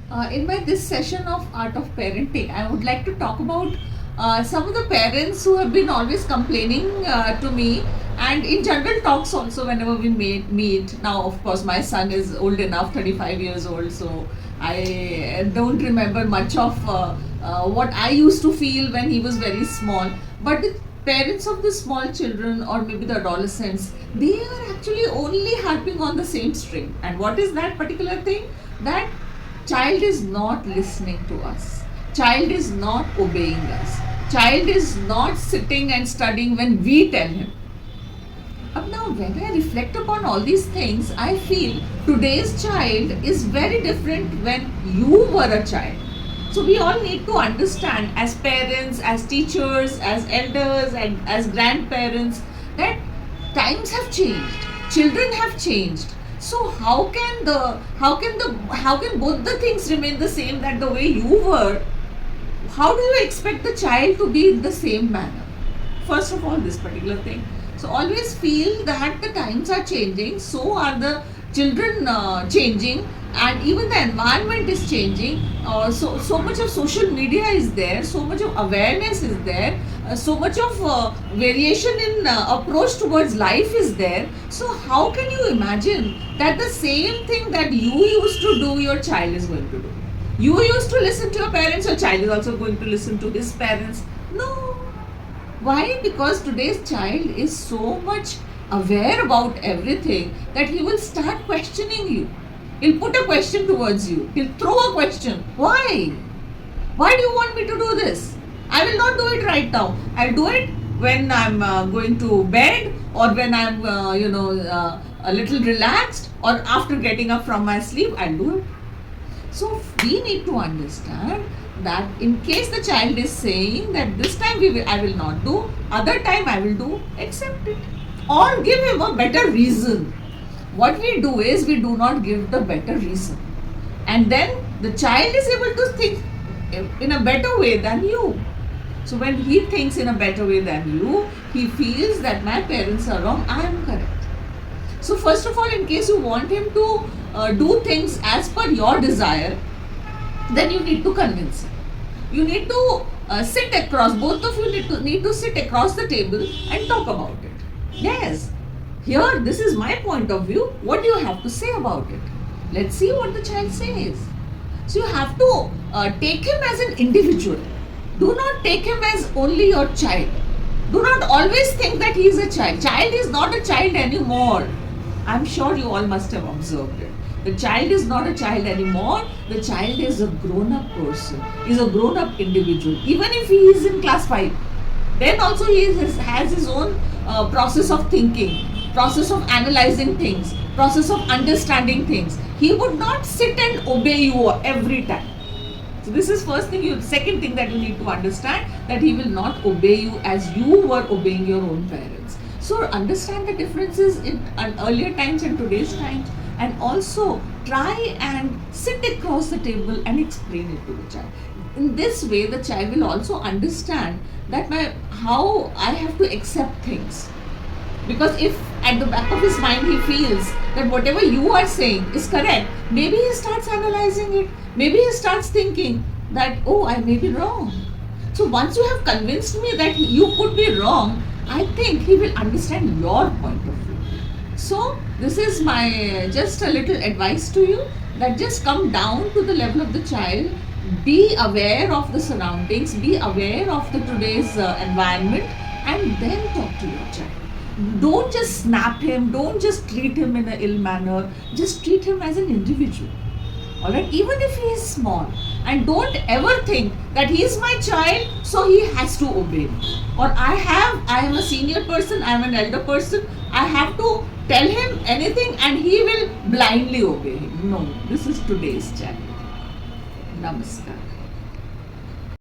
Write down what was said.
In my this session of Art of Parenting, I would like to talk about some of the parents who have been always complaining to me, and in general talks also whenever we meet. Now, of course, my son is old enough, 35 years old, so I don't remember much of what I used to feel when he was very small. But the parents of the small children or maybe the adolescents, they are actually only harping on the same string. And what is that particular thing? That child is not listening to us. Child is not obeying us. Child is not sitting and studying when we tell him. Up now, when I reflect upon all these things, I feel today's child is very different when you were a child. So we all need to understand as parents, as teachers, as elders, and as grandparents that times have changed. Children have changed. So how can both the things remain the same, that the way you were, how do you expect the child to be in the same manner? First of all, this particular thing. So always feel that the times are changing, so are the children changing, and even the environment is changing. So much of social media is there, so much of awareness is there, so much of variation in approach towards life is there. So how can you imagine that the same thing that you used to do, your child is going to do? You used to listen to your parents, your child is also going to listen to his parents. No. Why? Because today's child is so much aware about everything that he will start questioning you. He'll put a question towards you. He'll throw a question. Why? Why do you want me to do this? I will not do it right now. I'll do it when I'm going to bed, or when I'm, a little relaxed, or after getting up from my sleep, I'll do it. So we need to understand that in case the child is saying that this time I will not do, other time I will do, accept it. Or give him a better reason. What we do is we do not give the better reason. And then the child is able to think in a better way than you. So when he thinks in a better way than you, he feels that my parents are wrong, I am correct. So first of all, in case you want him to do things as per your desire, then you need to convince him. You need to sit across, both of you need to sit across the table and talk about it. Yes, here this is my point of view. What do you have to say about it? Let's see what the child says. So you have to take him as an individual. Do not take him as only your child. Do not always think that he is a child. Child is not a child anymore. I'm sure you all must have observed it. The child is not a child anymore. The child is a grown-up person. Is a grown-up individual. Even if he is in class 5, then also has his own process of thinking, process of analyzing things, process of understanding things. He would not sit and obey you every time. So this is first thing. Second thing that you need to understand, that he will not obey you as you were obeying your own parents. So understand the differences in earlier times and today's times, and also try and sit across the table and explain it to the child. In this way, the child will also understand that how I have to accept things. Because if at the back of his mind he feels that whatever you are saying is correct, maybe he starts analyzing it. Maybe he starts thinking that, oh, I may be wrong. So once you have convinced me that you could be wrong, I think he will understand your point of view. So this is my just a little advice to you, that just come down to the level of the child, be aware of the surroundings, be aware of the today's environment, and then talk to your child. Don't just snap him, don't just treat him in an ill manner, just treat him as an individual. Alright, even if he is small, and don't ever think that he is my child, so he has to obey me. Or I am a senior person, I am an elder person, I have to tell him anything and he will blindly obey him. No, this is today's child. Namaskar.